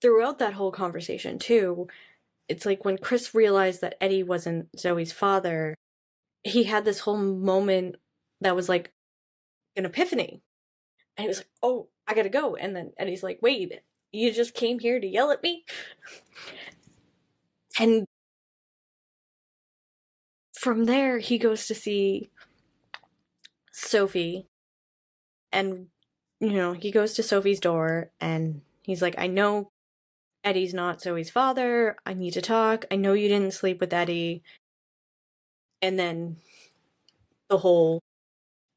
throughout that whole conversation too, it's like when Chris realized that Eddie wasn't Zoe's father, he had this whole moment that was like an epiphany. And he was like, oh, I gotta go. And then Eddie's like, wait, you just came here to yell at me? And from there, he goes to see Sophie. And, he goes to Sophie's door and he's like, I know Eddie's not Zoe's father. I need to talk. I know you didn't sleep with Eddie. And then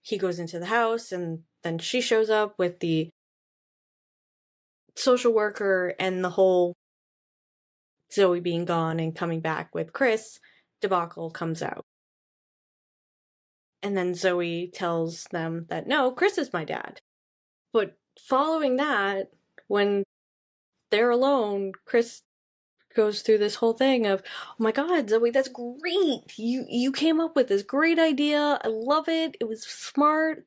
he goes into the house and then she shows up with the social worker and the whole Zoe being gone and coming back with Chris debacle comes out. And then Zoe tells them that, no, Chris is my dad. But following that, when they're alone, Chris goes through this whole thing of, oh my god, Zoe, that's great. You came up with this great idea. I love it. It was smart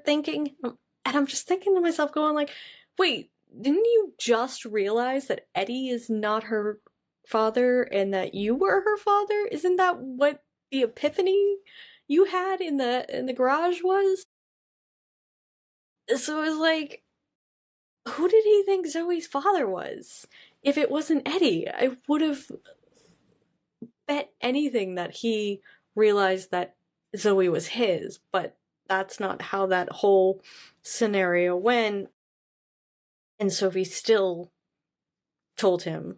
thinking. And I'm just thinking to myself, going like, wait, didn't you just realize that Eddie is not her father and that you were her father? Isn't that what the epiphany you had in the garage was? So it was like, who did he think Zoe's father was? If it wasn't Eddie, I would have bet anything that he realized that Zoe was his, but that's not how that whole scenario went. And Sophie still told him.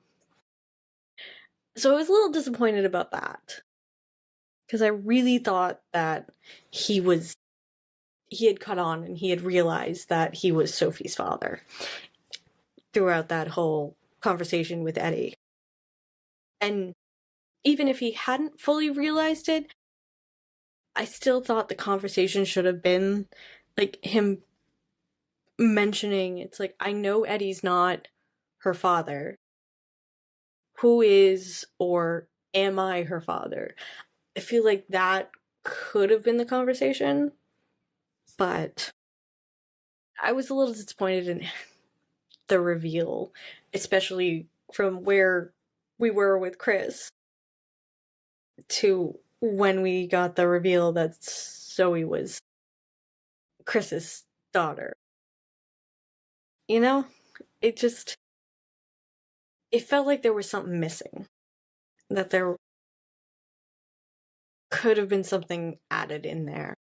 So I was a little disappointed about that. Because I really thought that he had caught on and he had realized that he was Sophie's father throughout that whole conversation with Eddie. And even if he hadn't fully realized it, I still thought the conversation should have been like him mentioning, it's like, I know Eddie's not her father. Who is, or am I her father? I feel like that could have been the conversation, but I was a little disappointed in the reveal, especially from where we were with Chris to when we got the reveal that Zoe was Chris's daughter. It felt like there was something missing. That there could have been something added in there.